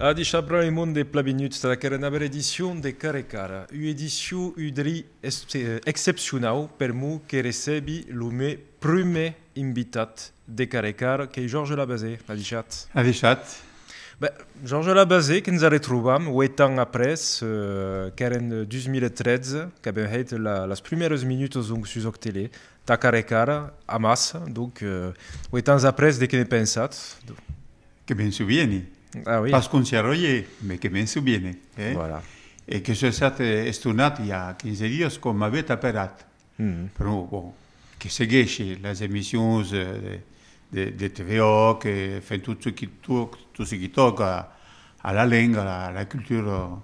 Adi Chabra e monde plavinut sta la nova edition de Carecara, une édition udri excepcional per mu che recebi lume prime invitat de Carecara che è Georges Labazé, Adichat. Adichat. Beh, Georges Labazé che ens retrobam 8 ans après, che era en 2013, che abbiamo fait las primeras minutos donc sus oc télé, ta Carecara a massa, donc 8 ans après de che ne pensat. Che ben souvieni. Ah oui. Pas qu'on s'y arroye, mais que ben souvieni. Voilà. E che sono state estonati a 15 giorni come avete apparato. Però, bon, che seguisce le emissioni de TVO, che fa tutto ce che tocca alla lingua, alla cultura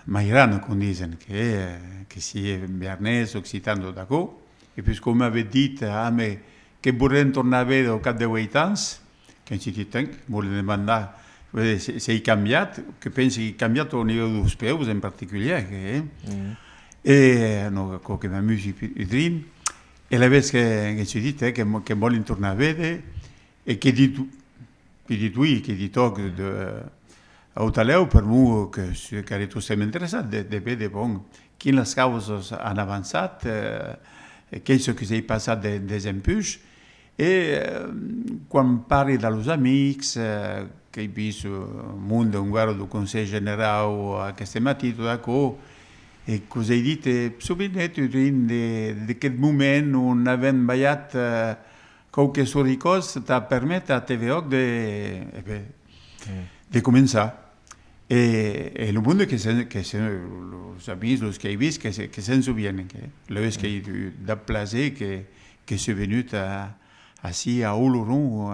mairana, come dicono, che sia biarnese, occitano da qua. E poi, come avete detto a me, che vorrei tornare a vedere cap de 8 anni, che ci dicono, voglio domandare se è cambiato, che pensi che è cambiato a livello dei speus in particolare. E no, che la musica idrin. E la vez che ci dite che voglio tornare a vedere e che di tu, che di tocca a Utaleu per me che è tutto interessato di vedere che le cause hanno avanzato, che si è passato des impulsi e quando parli dagli amici che hai visto il mondo in guerra del Consiglio Generale a queste mattine d'accordo. E così dite, subito di quel momento non avendo sbagliato qualche sua cosa ti permette a TVO di cominciare. E il mondo che sono gli amici, che hai visto, che se ne souviennent, le vez che da piacere che si è venuto a Oloron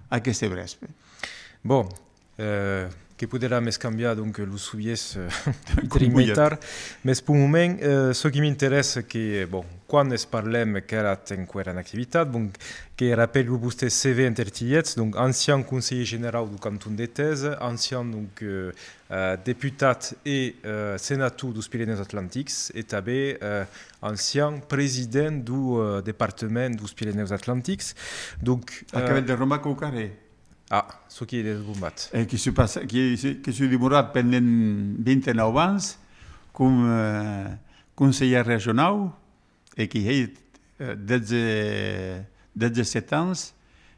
a queste Vrespe. Bon, che potrà scambiare donc lo souvies trimetar, mais pour le moment, ce qui m'intéresse è che, bon, quando parlem che era ancora in attività, donc, che rappelle le vostre CV intertillets, donc ancien conseiller général du canton de Thèse, ancien donc députat et sénateur dos Pyrénées Atlantiques, et també ancien président du département dos Pyrénées Atlantiques. Donc, Acabet de Roma Caucaré. Ah, ce qui est bombat. Che si è dimorato per 29 anni come consigliere regionale e che è 17 anni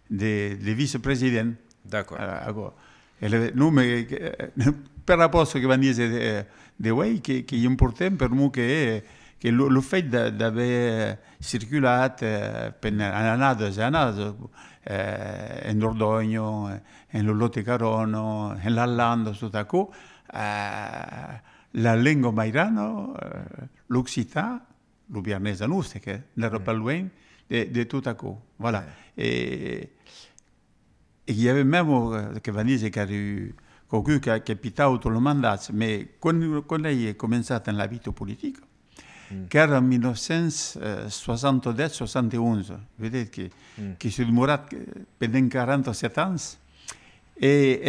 di vicepresidente. D'accordo. Per rapporto che va a dire di voi, che è importante per me che il fatto di aver circolato per anni in Dordogne, in Lolotte Carono, in Lallando, tutto questo, la lingua mairana, l'Occità, lo biarnese nostro, che ne parliamo di tutto questo. Voilà. E il y avait même, che va dire che qualcuno che ha capitato tutto il mandato, ma quando lei è cominciata nella vita politica, che era nel 1970-71, vedete che si è dimorato per 47 anni, e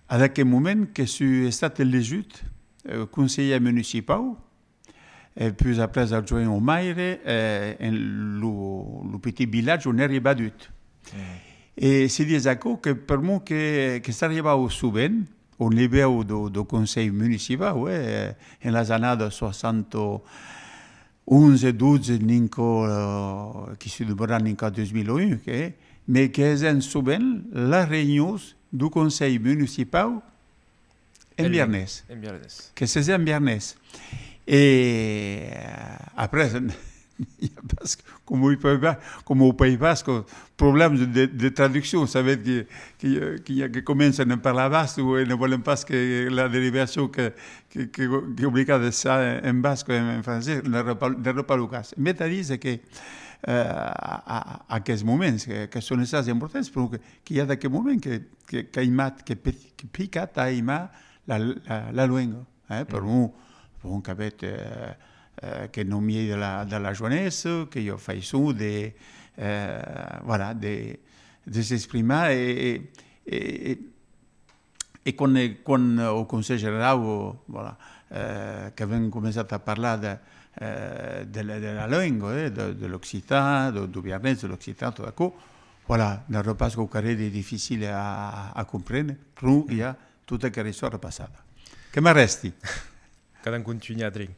a quel momento che si è stato eletto consigliere municipale, e poi après ha giocato a Maire, nel petit village on è arrivato. E si dice che per me che sta arrivato subito, au niveau du conseil municipal, nella année 71-12, qui se déroulera en 2001, mais qui est souvent la réunion du conseil municipal en Biarnés. Que c'est en Biarnés. Et après, comme au Pays Basque, problème de traduction, ça veut dire que commencent à parler basque ou ne veulent pas que la dérivation qui est obligée de ça en basque et en français ne reparle pas. Mais tu dis que à quel moment, que sont les choses importantes, parce qu'il y a des moments que piquent à la langue. Pour nous, pour un cabet che non mi è dalla jeunesse, che io faccio voilà, de s'exprimer e con au Conseil Général, voilà, che abbiamo cominciato a parlare della lingua, dell'Occitan, del biarnese, dell'Occitan, tutto questo, voilà, non è pas che è difficile a comprendere, però il y a tutta quella storia passata. Che mi resti? Cada continua a drink.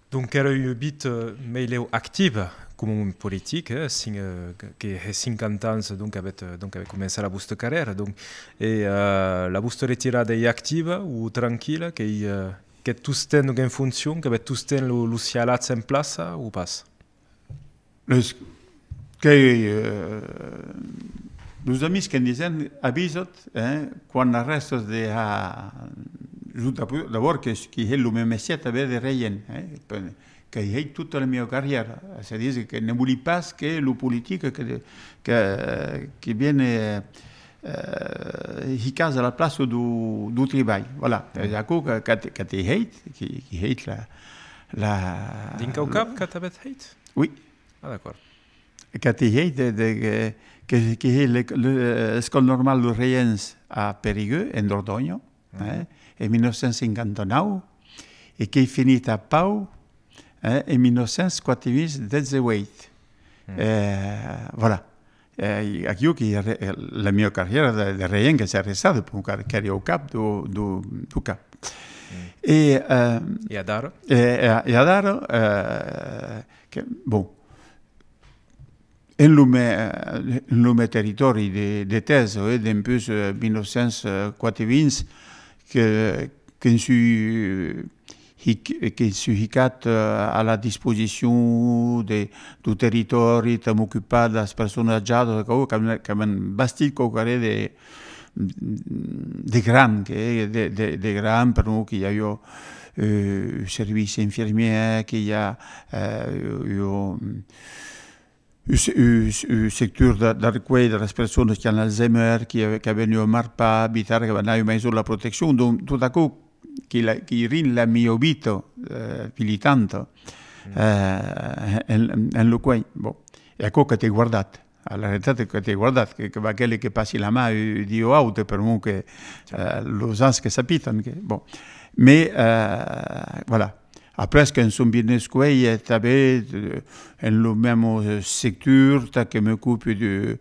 Donc, era un bit meglio active come politique, che è 50 anni, donc aveva cominciato la vostra carriera, donc, e la vostra ritirata è attiva o tranquilla, che tu stai in funzione, che tu stai lo sialazzo in place o pas? Los amici che dicono, avvisat, quando resto di d'abord che è il mio mestiere a vedere rien, che è tutta la mia carriera, si dice che ne vuole pas che lo politico che viene in casa alla place du travail, voilà, è quello che ti hate, la... Dinca o cap que t'avais hate? Oui. Ah, d'accord. Que ti hate, che è l'école normale de Riens a Périgueux, en Dordogne, en 1959, e che è finita a Pau en 1998. Voilà. Aquí la mia carriera de Riens che si è arrestata perché ero il capo du cap. E Adaro? E Adaro, che, bon, in lume territori de Teso e in plus 1940 che si hicat alla disposizione du territori per occupare le persone age che hanno bastito de gran, de gran per noi che hi ha servizi infermieri, che hi ha il settore da recueil delle persone che hanno Alzheimer, che vengono marpa, abitare, che vanno mai sulla protezione, tutto ciò che rende la mia vita militante in lo boh. E a cosa ti guardate? Alla realtà che ti guardate, che va quelli che passi la mano di auto, per me che lo sanno che sappiano, che boh. Ma voilà. Après, quand son business est tabé en le même secteur, qui m'occupe de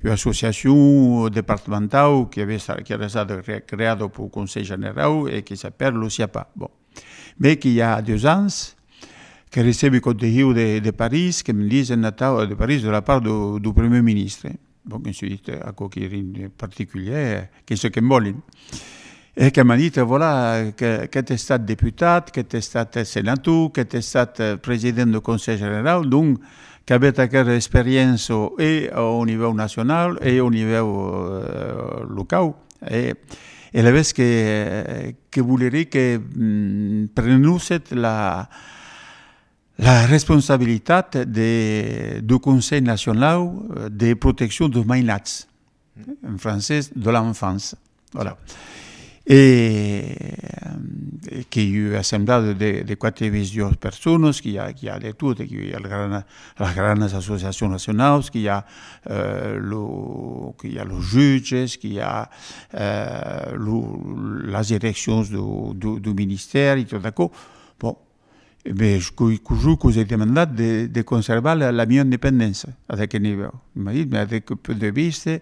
l'association départementale qui avait été créée pour le Conseil général et qui s'appelle l'OCIAPA. Bon. Mais qu'il y a 2 ans, que reçoit conseiller de Paris, qui me disent de Paris de la part du Premier ministre. Bon, ensuite, à quoi qui est particulier, qu'est-ce qu'ils veulent. E che mi ha detto, voilà, che è stato deputato, che è stato senatore, che è stato presidente del Consiglio generale, dunque che avete esperienza e a livello nazionale e a livello locale. E la vez che vorrei che prendeste la responsabilità du Conseil national de protection des mainats, en français, de l'enfance. Voilà. E che io ho assemblato di 4 persone, che ha di tutte, che ha la grande associazione nazionale, che ha los giudices, che ha la direzione du ministero, e tutto ciò. Bon, ho demandato di conservare la mia indipendenza a quel livello. Ma da quel punto di vista,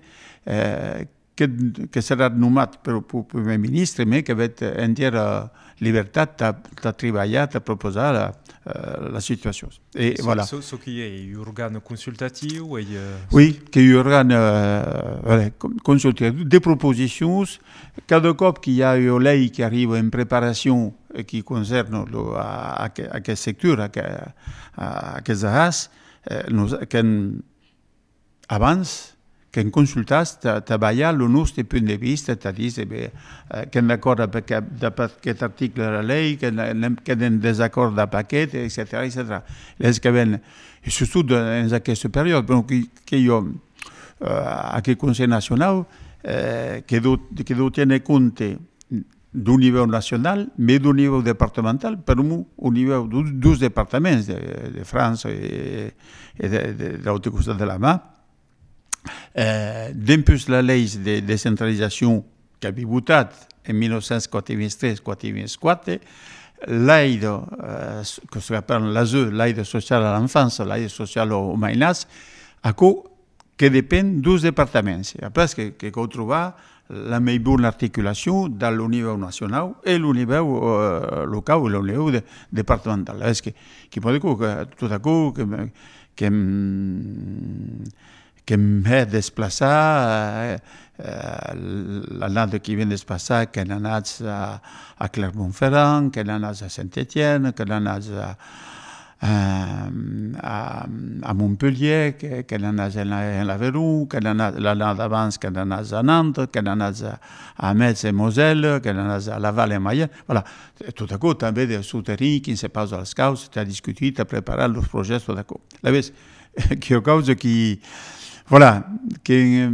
che sarà nominato per il Primo Ministro, ma che avete intera libertà di lavorare, di proporre la situazione. E voilà. Ce qui est un organe consultatif? Oui, che è un organe consultatif, des propositions. Cada cop qu'il y a une lei qui arrive en préparation et qui concerne à quel secteur, à quel zahas, avance, che consultasse travailler le nostre punto di vista, dire che è d'accordo per questo articolo della lei, che è in disaccordo da pacchetto, eccetera, eccetera. E soprattutto in questa periodo, che io a che Consiglio nazionale che devo tenere conto d'un livello nazionale, ma d'un livello departementale, per me, un livello di 2 dipartimenti, di Francia e dell'altro costato della mano. D'un plus la lei de décentralisation qui a été votée en 1983-1984, l'aide, que se appelle l'ASE, l'aide sociale à l'enfance, l'aide sociale aux mainas, que dépend dos départaments. Après, que trobar la meilleure articulation dans le niveau national et le niveau local ou le niveau départemental. Est-ce que peut dire que tout à coup, que m'est déplacé l'année qui vient de se passer, qu'elle en a à Clermont-Ferrand, qu'elle en a à Saint-Étienne, qu'elle en a à Montpellier, qu'elle en a à l'Aveyron, qu'elle en a l'année d'avance, qu'elle en a à Nantes, qu'elle en a à Metz et Moselle, qu'elle en a à Laval et Mayenne. Voilà. Tout à coup, també des souterrains qui se passent als caus, tu as discuté, tu as préparé les projets, tout à coup. La vez, qui est cause qui, voilà, que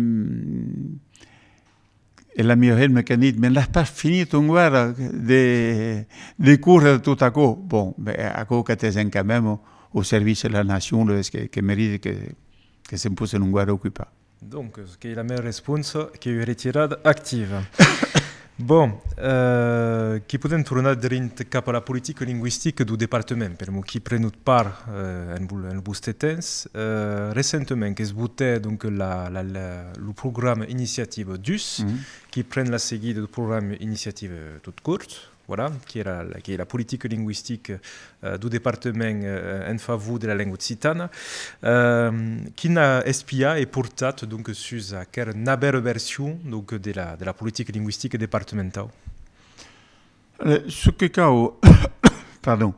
la meilleure mécanique, mais n'a pas fini ton guerre de courir tout à coup. Bon, à coup que tu es quand même au service de la nation, que mérite que se pose une guerre occupée. Donc, ce qui est la meilleure réponse, qui est une retirade active. Bon, qui peut tourner cap à la politique linguistique du département, per qui prennent part en bout temps. Récemment, qui se boutait donc le programme Initiative DUS, qui prend la série du programme Initiative toute courte, voilà, qui est la politique linguistique du département en faveur de la langue occitane, qui n'a espia et portat donc sur une belle version donc de la politique linguistique départementale. Ce que pardon,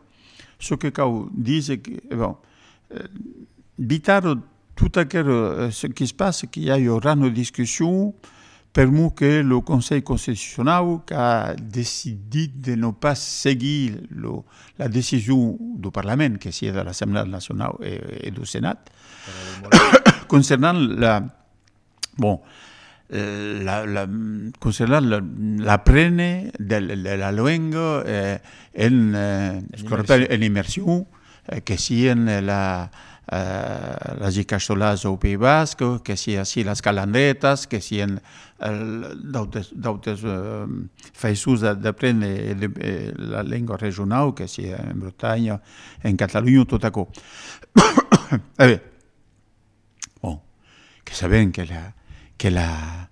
ce que dit c'est que bon, bitaro tout à ce qui se passe, qu'il y aura une discussion. Permis que le Conseil constitutionnel a décidé de ne pas seguir la décision du Parlement, qui est de l'Assemblée nationale et du Sénat, concernant l'apprenant de la langue ce qu'on appelle l'immersion, que c'est les icastolas au Pays Basque, que si així les calandretes, que si d'autres faixos d'aprendre la llengua regional, que si en Bretanya, en Catalunya, tot això. Bon, que sabem que la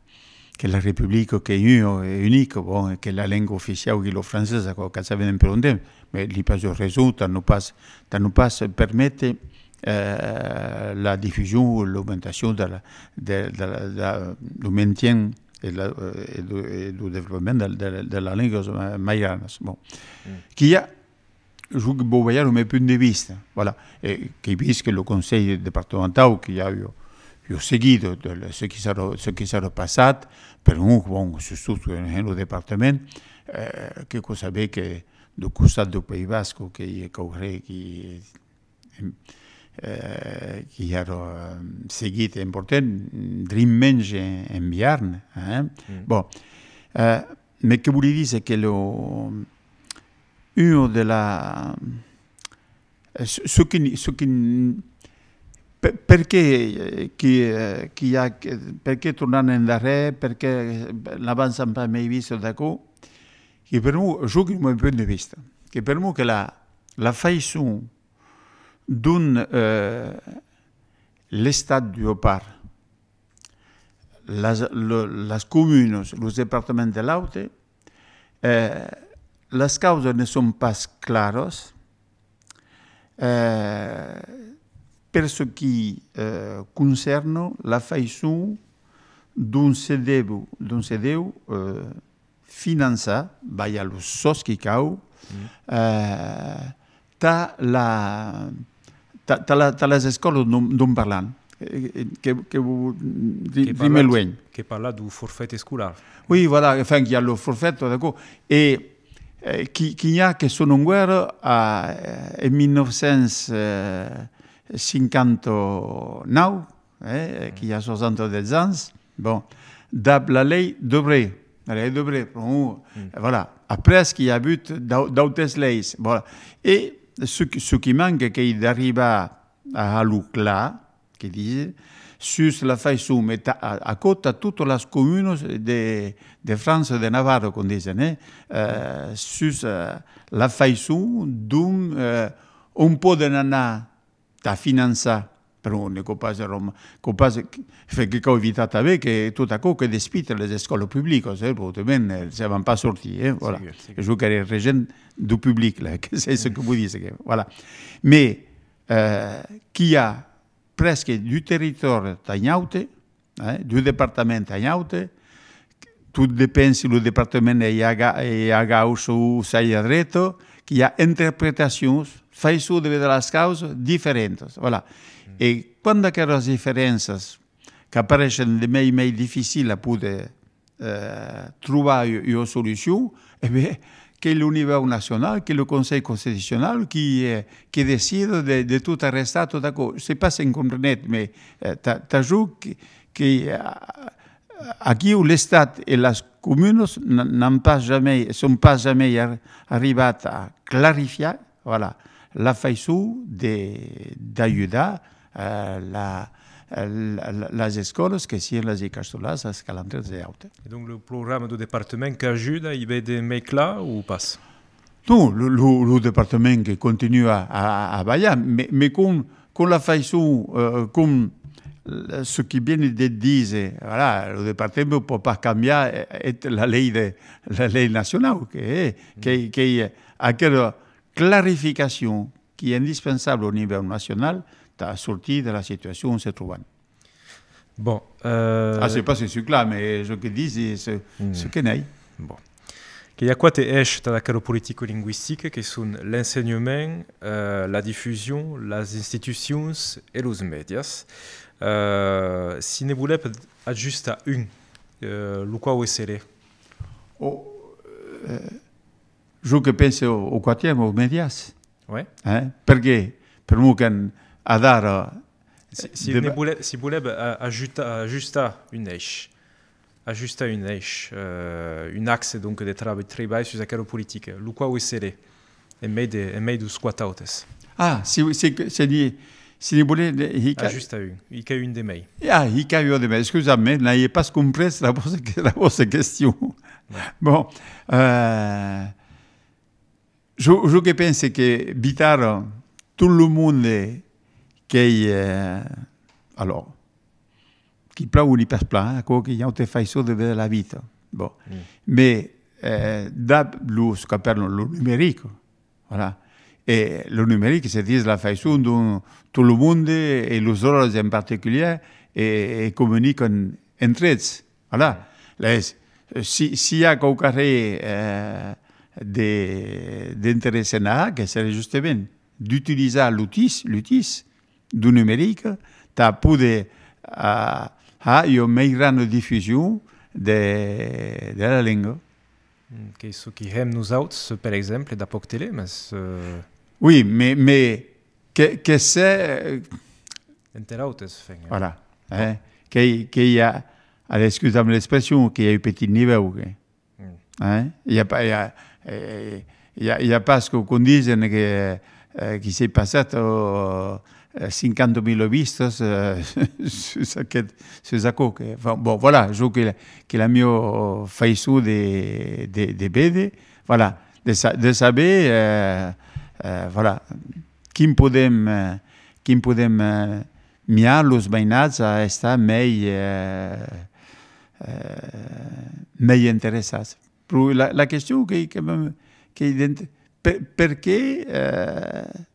République que est unique, bon, que la langue officielle est le français, que sabem per un temps, mais li pas de raison, de ne pas permettre la diffusion, l'augmentation du maintien et du développement de la langue maiane. Bon. Qui a, je vous voyez, de mon point de vue, voilà, et qui vise que le conseil départemental qui a eu seguido ce qui s'est passé, per nous, bon, surtout dans le département, que vous savez que du costat du Pays Basque, qui a seguit important, dream menys en Biarn. Bon, mais que voulez dire, c'est que une de la... Perché tornare endarrere, perché l'avanza un po' mai visto da qui, che per me, je di mon point de vista, che per me che la façon d'un l'État du part, les communes, les départements de l'Aute, les causes ne sont pas clares per ce qui concerne la façon d'un CDU finançar, vaya los sos qui cau, t'as les escoles d'on parlant, que vous dites loin. Qui parle du forfait scolaire. Oui, voilà, enfin, il y a le forfait, d'accord. Et qu'il y a que son guerre en 1959, qui y a 70 ans, bon, d'après la ley Debré. La ley Debré, voilà. Après, il y a eu d'autres leis. Voilà. Et ce qui manque, c'est d'arriver à l'UCLA, qui dit, sur la façon, mais à côté de toutes les communes de France et de Navarre, qu'on disait, sur la façon dont on peut donner ta finanza per un copas Roma, copas che ho evitato che tutto a che despite le scuole pubbliche, ben se van pas sortir, voilà. Je veux que les gens du public là, c'est ce que vous dites, voilà. Mais qui a presque du territoire tagnaute, du département tagnaute, tu dépenses le département e a gauche ou sai a dretto, qui a interpretations faisant de las causas diferentes, voilà. E quando aquelas diferenças que aparecem de meio difícil a poder trobar uma solução, que é o nível nacional, que é o Conselho Constitucional que decide de tout o resto da coisa. Se passa em compreender, mas t'ajoute que aqui o Estado e as communes n'ont pas jamais, sont pas jamais arrivés a clarificar, voilà, la façon d'ajudar les écoles que sont les écoles à calendrier de haute. Et donc le programme du département qui aide, il va de mecs là ou pas? Non, le département qui continue à travailler, mais comme la façon, comme ce qui vient de dire, voilà, le département ne peut pas changer la ley nationale, qui est aquella clarification qui est indispensable au niveau national, à sortir de la situation où on se trouve. Bon. C'est pas ce truc-là, mais ce que dis, c'est ce que n'est. Bon. Il y a quoi tes éches dans la politique linguistique qui sont l'enseignement, la diffusion, les institutions et les médias. Si ne voulez pas ajuster à une, le quoi où serait? Je pense au quatrième, aux médias. Oui. Parce que, pour moi, Adara, si vous voulez ajuster une éche, un axe donc de travail sur la politique, le quoi où serait? Et mais de squattautes. Ah, si vous voulez, ajuster une, il y a une des mails. Ah, il y a une des mails. Excusez-moi, je n'ai pas compris la question. Ouais. Bon, je pense que Bitar, tout le monde qui alors qui plaît ou n'y passe pas, qui ont fait ça de la vie. Bon, mais d'abord ce qu'on appelle le numérique, voilà. Et le numérique, c'est la façon dont tout le monde et les autres en particulier et communiquent entre eux. Voilà. S'il y a quelque d'intéressant là, que serait justement d'utiliser l'outil du numérique, tu as pu avoir une meilleure diffusion de la langue. Ce qui aime nous autres, par exemple, d'apporter télé, mais oui, mais que c'est interautes, voilà, qu'il y a, excusez-moi l'expression, qu'il y a un petit niveau, il y a pas, il y a pas ce qu'on dit qui s'est passé 50 000 vistos sur ça. Bon, voilà, je trouve qu'il a mieux fait ça de BD, voilà, de savoir, voilà, qui podem mirar los veïnats a estar més interessats. Però la qüestió per què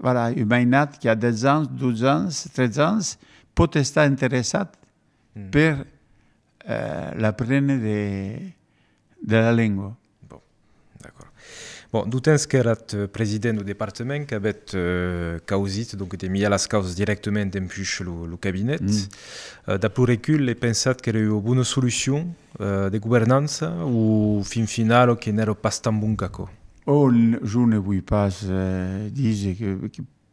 voilà, un veïnat que ha 10 anys, 12 anys, 13 anys pot estar interessat per l'aprenent de la llengua? Bon, d'accord. Bon, du temps que erat président du département, qui avait causit, donc était mis à las causes directement d'empuche le cabinet. D'après recul, j'ai pensé qu'il y avait une bonne solution de gouvernance ou fin final qui n'était pas tant bon qu'aco. Oh, je ne vull pas dire que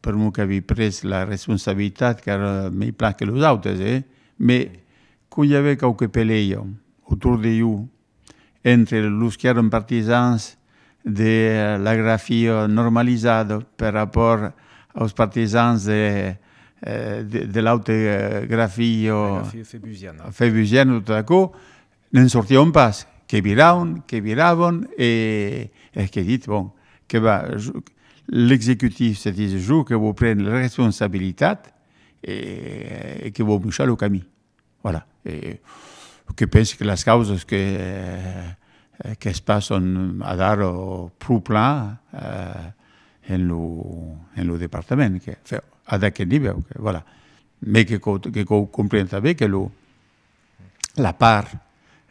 per moi que havia pres la responsabilitat, car m'hi pla que los autres, mais qu'il y avait quelques peleilles autour de eux, entre los que eren partisans de la grafia normalitzada per rapport als partisans de de l'autografie febusiana, tutto d'accordo, non sortivano pas, che viravano, e che dit, bon, che va, l'exécutif se dit, je que vous prenez la responsabilité et que vous mouchez le camin. Voilà. Et que pense que les causes que es passen a dar plus plan en le département, que à d'aquest niveau, que, voilà. Mais que comprenne també que la part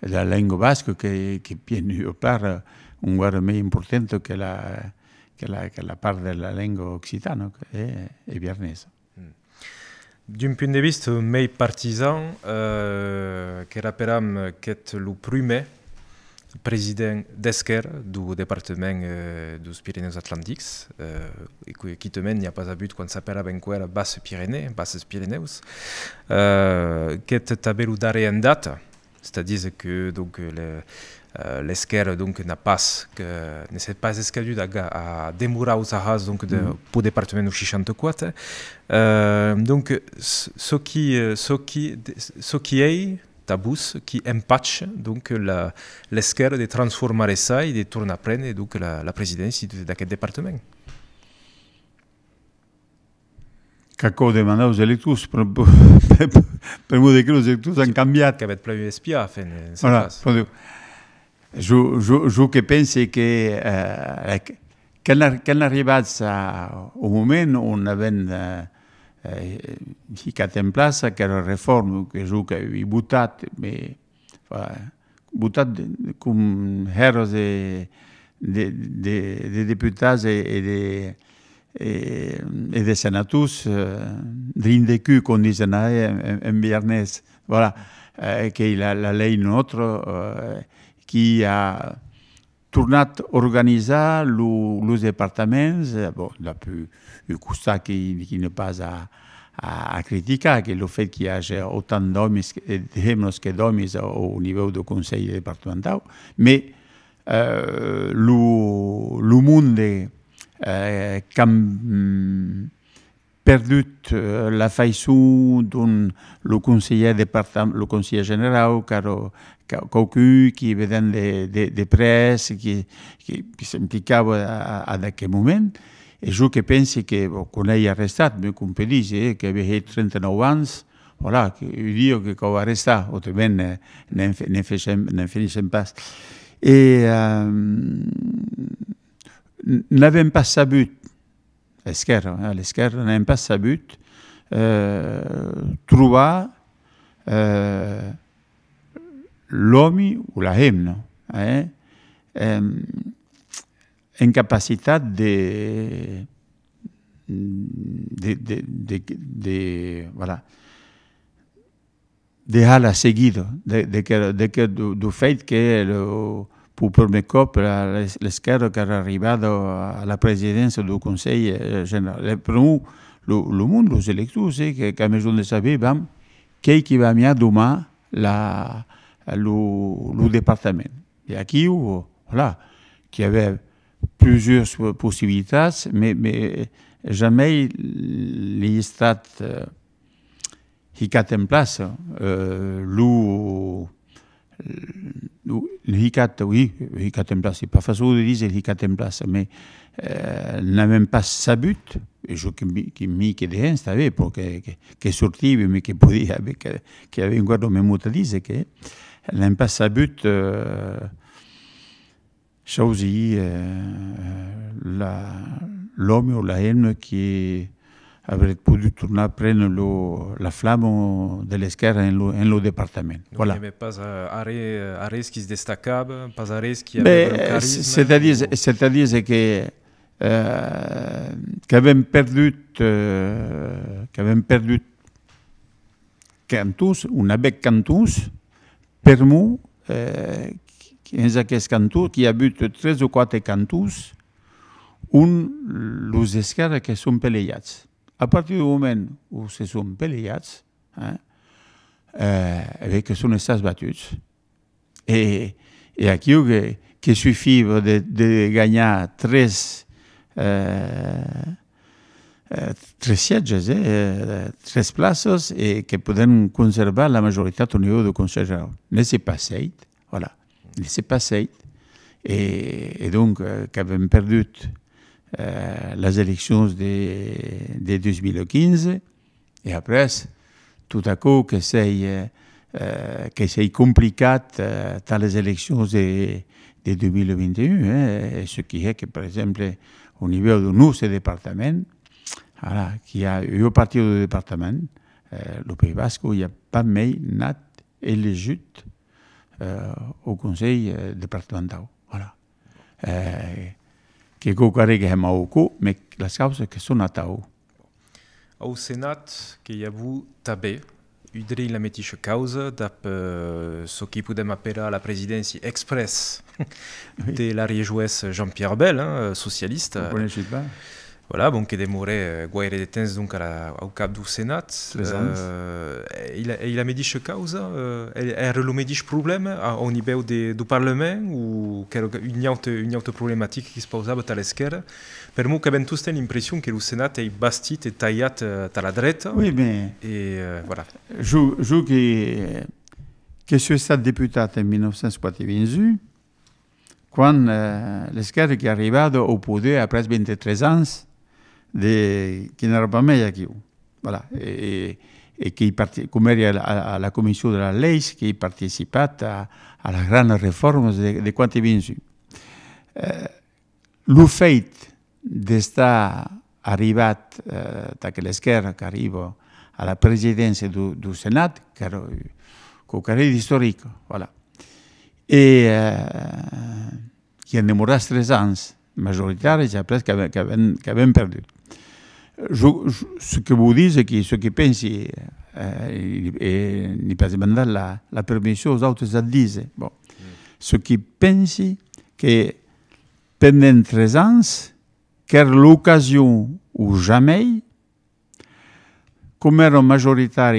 de la langue basque que viene part un guarda més important que la part de la langue occitana, que è viernesa. D'un punt de vista més partisan, que raperam que el primer président d'Esquerra du département dos Pyrénées Atlantiques, et qui també n'hi ha pas habut quan s'aperava encara Basses Pyrénées, que també el darrer en data, c'est-à-dire que donc l'esquerra donc ne s'est pas escadut à demorar aux arras donc pour département du 64. Donc ce qui est tabous qui empêche donc l'esquerra de transformer ça et de tourner à prendre donc la présidence de ce département. Kako demanda aux électeurs, per mo de que els electors han canviat. Que avait plein d'espiar, voilà. Je que pense que quan arribats un moment on avait ficat en plaça que era reforma, que jo que havia votat, votat com heros de diputats e de senators dins de cul, com diuen en viernes, voilà, que la llei nostra qui a tornat a organitzar els departaments, depuis un costat qui n'est pas à criticar, que le fait qu'il y ait autant d'hommes que d'hommes au niveau du conseil départemental, mais le monde qui a perdu la façon dont le conseiller général, quelqu'un qui venait de presse, qui s'impliquava à aquell moment, et je pense que quan ell ha restat, com per dir, que havia 39 anys, voilà, que diu que va restar, altrament ne finissem pas. Et n'avem pas sabut, l'esquerra n'avem pas sabut trobar l'home o la hemna en capacitat de dejar-la seguida, du fet que per primer cop l'esquerra que ha arribat a la presidència del Consell General. Per el món, els electors, que a més de saber, qui va mirar domar le département. Et aquí, voilà, qu'il y avait plusieurs possibilitats, mais jamais l'estat ficat en place. Hicat en place, c'est pas facile de dire hicat en place, mais n'avem pas sabut, et je qui m'y quedé, c'était pour que sortive, mais que podia, que avait encore le même mot à dire, que n'avem pas sabut choisir l'homme ou la haine qui avait pu tornar a prendre la flamme de l'esquerra en le département. Voilà. Il n'y avait pas Arès qui se destacava, pas Arès qui avait un charisme. C'est-à-dire que qu'avem perdu Cantús, un avec Cantús, per mu, en aquest Cantús, qui a eu 3 o 4 Cantús, els esquerra que són peleats. A partir du moment où se són peleats, que són estats batuts. Et aquí que suffit de gagnar 3 3 sièges, 3 places, et qui pouvaient conserver la majorité au niveau du Conseil général. Ne s'est pas fait, voilà. Ne s'est pas fait. Et donc, qu'avons perdu les élections de 2015, et après, tout à coup, que c'est compliqué dans les élections de 2021, ce qui est que, par exemple, au niveau de nous, ce département, voilà, qui a eu au parti du département, le Pays Basque, il n'y a pas mai nat élu au conseil départemental. Voilà. Che cocarega è mauco, ma le cause che sono a tau. Au Senat, che hi ha avuto també, udri la mateixa causa, dap ce qui podem appeler la présidence express de l'arrière-jouès Jean-Pierre Bel, socialiste. Vous connaissez pas? Voilà, bon, qui demeurait guaire de temps donc au cap du Sénat. Il a mateixa causa, era le mateix problème au niveau du Parlement ou une autre problématique qui se posait à l'esquerra? Per moi, avem tous l'impression que le Sénat est bastit et taillat à la droite. Oui, mais et voilà. Je que je suis député en 1991, quand l'esquerra qui est arrivée au pouvoir après 23 ans, qui n'era pas meilleur que vous. Voilà. Et qui comme à la commission de la ley, qui participait à la grande réforme de quand il vient. Le fait d'estar arrivé que l'esquerra qui arrive à la présidence du Sénat, qui est historique. Voilà. Et qui a demoré 13 ans majoritaire, et après qu'avons perdu. Ce que vous dites, c'est que ce qui pense, il pas demander la permission aux autres à dire. Bon. Ce qui pense que pendant 13 ans, qu'à l'occasion ou jamais, comme étaient majoritaires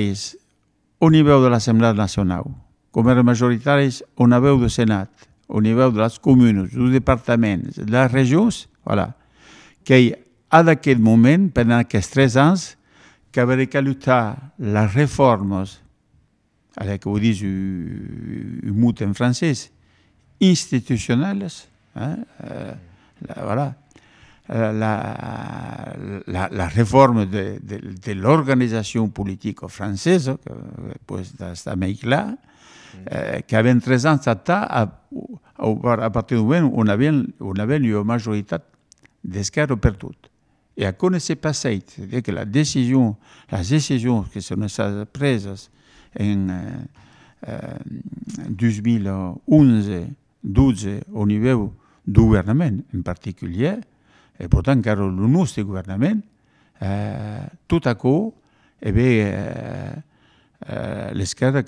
au niveau de l'Assemblée nationale, comme étaient majoritaires au niveau du Sénat, au niveau de les communes, du département, de les régions, voilà, qu'à aquel moment, pendant aquests 13 ans, qu'avait qu'à lutter les réformes, avec vous dites un mot en français, institutionnelles, voilà, la réforme de l'organisation politique française, pues, dans cette Amérique-là, qui avait 13 ans à partir du moment où on avait une majorité d'esquerre perdues. Et à quoi ne s'est passé? C'est-à-dire que les décisions qui sont prises en 2011-12 au niveau du gouvernement en particulier, et pourtant, car le nostre gouvernement, tout à coup, l'esquerra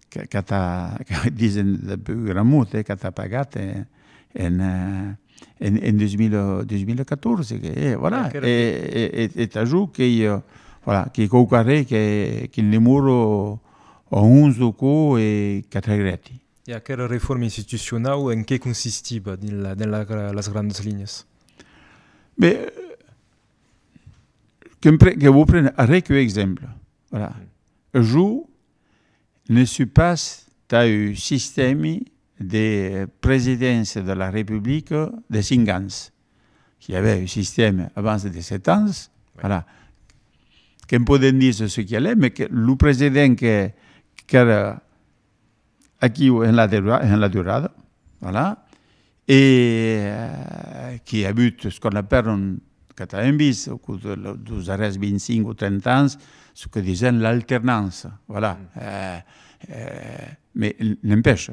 que disent le plus grand mot, que t'as pagé en 2014. Et voilà. Et t'ajoutes qu'il cocaré qu'il ne mourra en 11 coups et 4 regrets. Et à quelle réforme institutionnelle en quoi consistait dans les grandes lignes? Mais que vous prenez avec un exemple. Voilà. Je ne suis pas dans un système de présidence de la République de 5 ans. Il y avait un système avant de 7 ans. Voilà. Qu'on peut dire ce qu'il y a, mais que le président qui era aquí en la durée, voilà, et qui a eu ce qu'on appelle, quand on a vu, au cours des 25 ou 30 ans, ce que disaient l'alternance, voilà. Mais n'empêche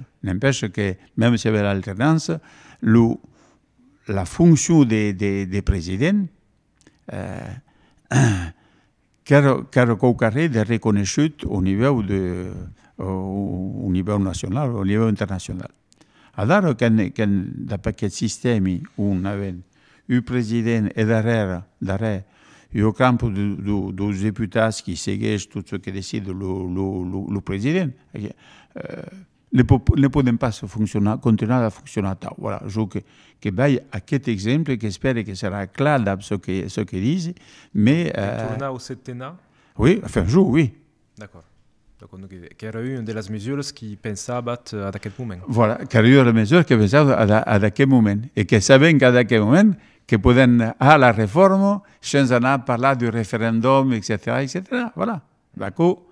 que, même s'il y avait l'alternance, la fonction des présidents, car Caucaré est reconnue au niveau national, au niveau international. Alors, d'après ce système où on avait un président et derrière au camp des députés qui seguissent tout ce que décide le président, ne podem pas continuar a funcionar tal. Voilà, jo que vaig a aquest exemple que espero que serà clar de ce que dic, mais... Tornar au septennat? Oui, enfin, jo, oui. D'accord. Donc, que era una de les mesures que pensavat a aquest moment. Voilà, que era una de les mesures que pensava a aquest moment. I que sabem que a aquest moment que podem a la reforma sense anar a parlar du referèndum, etc. Voilà. D'accord?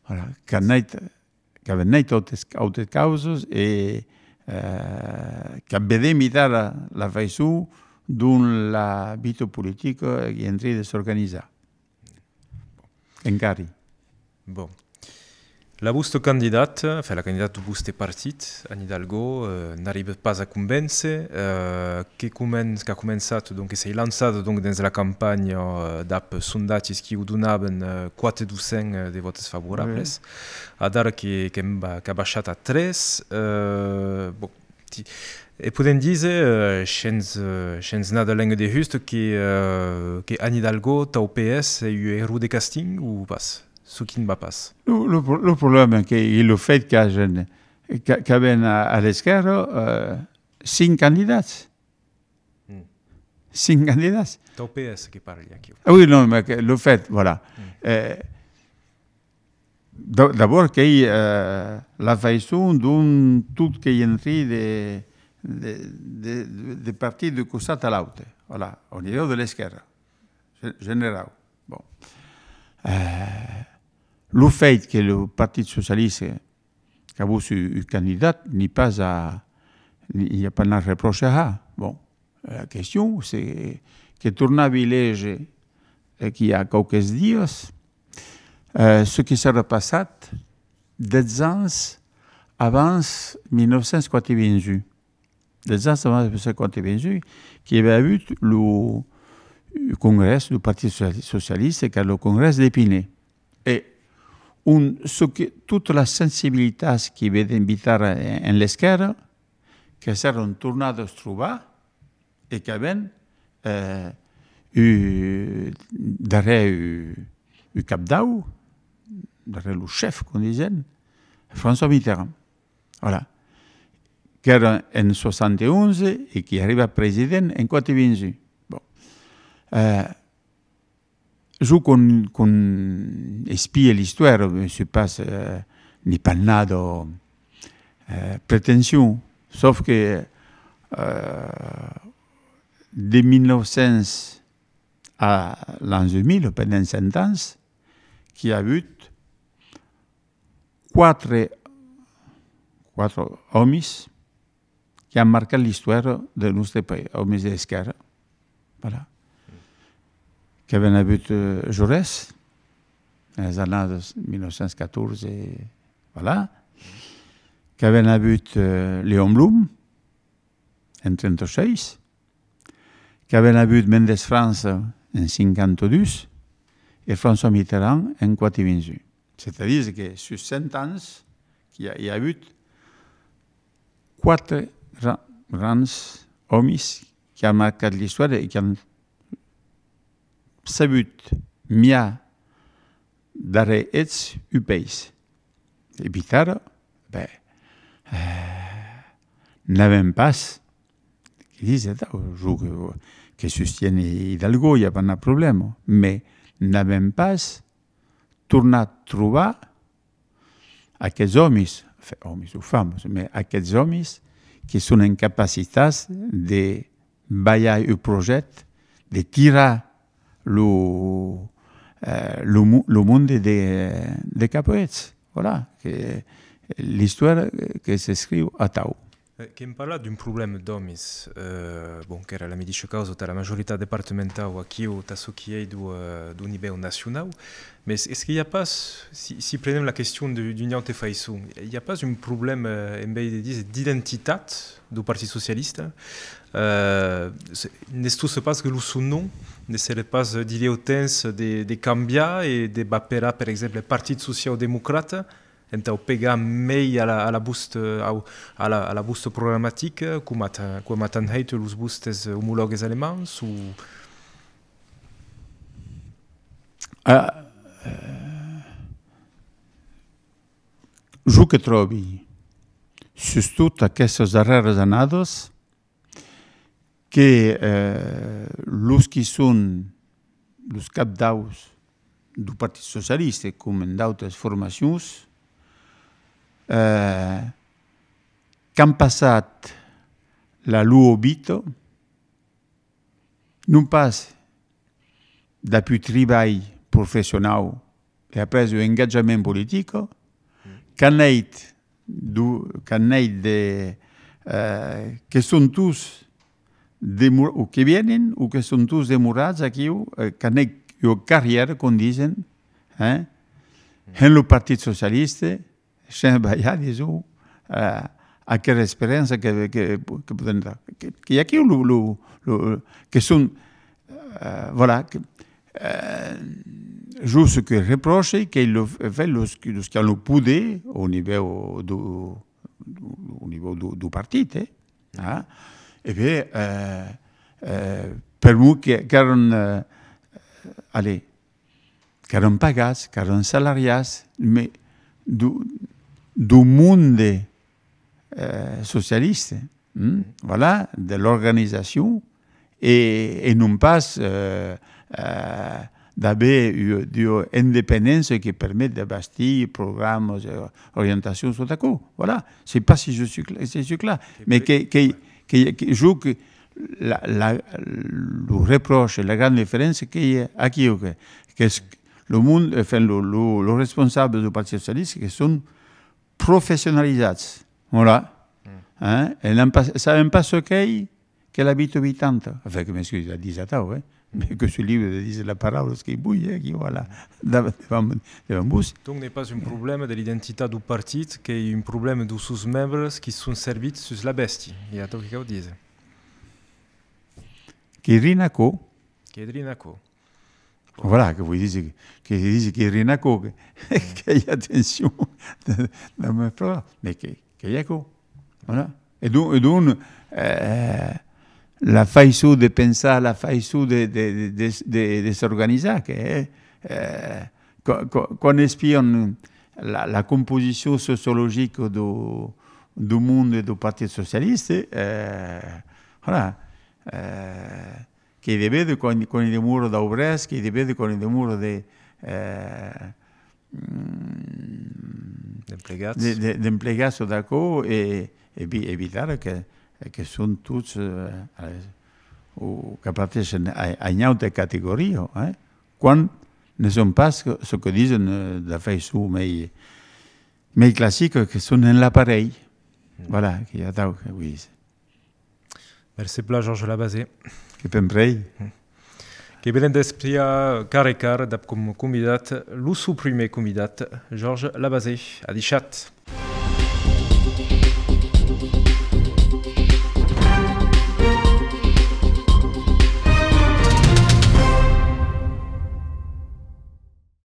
Voilà. Que han anat altres causes i que vedem imitar la façó d'un la vida política i entri de s'organitzar. Encara. Bon. La vostra candidat, la candidat du vostre partit, Anne Hidalgo, n'arriba pas a convèncer, que ha començat, que s'ha lançat dins la campanya d'ap sondatges que ho donaven 4% de vots favorables, ara que ha baixat a 3. E podem dir, sense nada längre de just, que Anne Hidalgo, tau PS, é un héros de casting ou pas? Ce qui ne va pas. Le problème est que le fait qu'il y avait à l'esquerre 5 candidats. 5 candidats. C'est au PS qui parle ici. Oui, non, mais le fait, voilà. D'abord, la façon dont tout qui est entré de partir de costat à l'autre, voilà, au niveau de l'esquerre, général. Bon. Le fait que le Parti socialiste a eu un candidat n'y a pas à reprocher. Bon, la question, c'est que torna a village qu'il y a quelques dies, ce qui s'est repassé 10 ans avant 1991. 10 ans avant 1991, qu'il y avait eu le congrès du Parti socialiste, qui est le congrès d'Épinay. Et toute la sensibilité qui va d'invitar en l'esquerra, que s'eren tornat a trobar et que havien darrere el cap d'au, darrere el chef, com diuen, François Mitterrand. Voilà. Que era en 71 i que arriba president en 421. Bon. Je qu'on espie l'histoire, je ne suis pas ni pas nada prétention, sauf que de 1900 à l'an 2000, pendant 100 ans, qu'il y a eu 4 hommes qui ont marqué l'histoire de notre pays, hommes d'esquerra. Voilà. Qui avaient vu Jaurès, dans les années 1914, voilà. Qui avaient vu Léon Blum, en 1936, qui avaient vu Mendes France, en 1952, et François Mitterrand, en 1928. C'est-à-dire que sur 100 ans, il y a eu 4 grands hommes qui ont marqué l'histoire et qui ont sabut mieux darrere ells un país. Evitar, n'avem pas, que sostiene Hidalgo, hi ha pas de problema, mais n'avem pas tornat a trobar aquests homes o femmes, mais aquests homes que són en capacitat de ballar el projecte, de tirar le monde de cap a ells. Voilà, l'histoire que s'escriu a tau. Che em parla d'un problema d'homes, che era la mateixa causa de la majoritat departamental aquí o de ce qui est du nivell nacional, mais est-ce qu'il n'y a pas, si prenons la question d'union de façon, il n'y a pas un problème d'identité du Parti socialiste? N'est-ce tout se passe que le son nom ne serait pas d'idéotens de cambiar et de bapera, par exemple, le Parti social-démocrate? Então pegar meio a la busta programática, como atan heito os bustes homologues alemães ou jo que trobi sustot aquestos darreres annados, que los qui són los capdaus du Partit Socialista, com en d'altres formacions, que han passat la luobito, non pas d'appui treball professional e après l'engagement politique, qu'han que són tous o que vienen o que són tous demorats aquí, que han carriera, com diuen, en el Partit Socialista, sense ballar, diu, aquella esperança que podem dar. Que hi ha aquí, que són, voilà, juste ce que reproche, qu'ils fait los qui ont le pouvoir au niveau du parti. Et bien, per moi, qu'eren pagats, qu'eren salariats, mais du monde socialiste, voilà, de l'organisation, et non pas d'avoir une indépendance qui permet de bâtir programmes, orientations, tout à coup. Voilà. Je ne sais pas si je suis clair, mais je joue que le reproche, la grande différence qu'il y a aquí, que le monde, enfin, le responsable du Parti Socialiste, qui sont professionnalisés. Voilà. Et ne savent pas ce qu'elle habite 80. Enfin, que m'excuse, à 17 ans, mais que ce livre dit la parole, ce qui bouille, qui voilà, devant bus. Donc, n'est pas un problème de l'identité du parti, c'est un problème de ses membres qui sont servis sur la bestie. Il y a tout ce que vous dites. Qui rinaco. Voilà, que vous dites qu'il rinaco, qu'il y a attention dans mes frères, mais qu'il y a quoi. Voilà. Et donc la façon de penser, la façon de s'organiser, qu'on espionne la composition sociologique du monde et du Parti Socialiste, voilà, qui deve con il demuro d'obrers, qui deve con il demuro d'emplegats d'acco e evitare che sono tutti che appartengono a un'altra categoria, quando ne sono pas ce che dicono da fare su mai classici che sono nell'apparecchio. Voilà, che ha dato che dice. Merci beaucoup, Georges Labazé. Che penprei? Che ben d'espria caricar comme convidat, le supprimer convidat, Georges Labazé, à Dichat.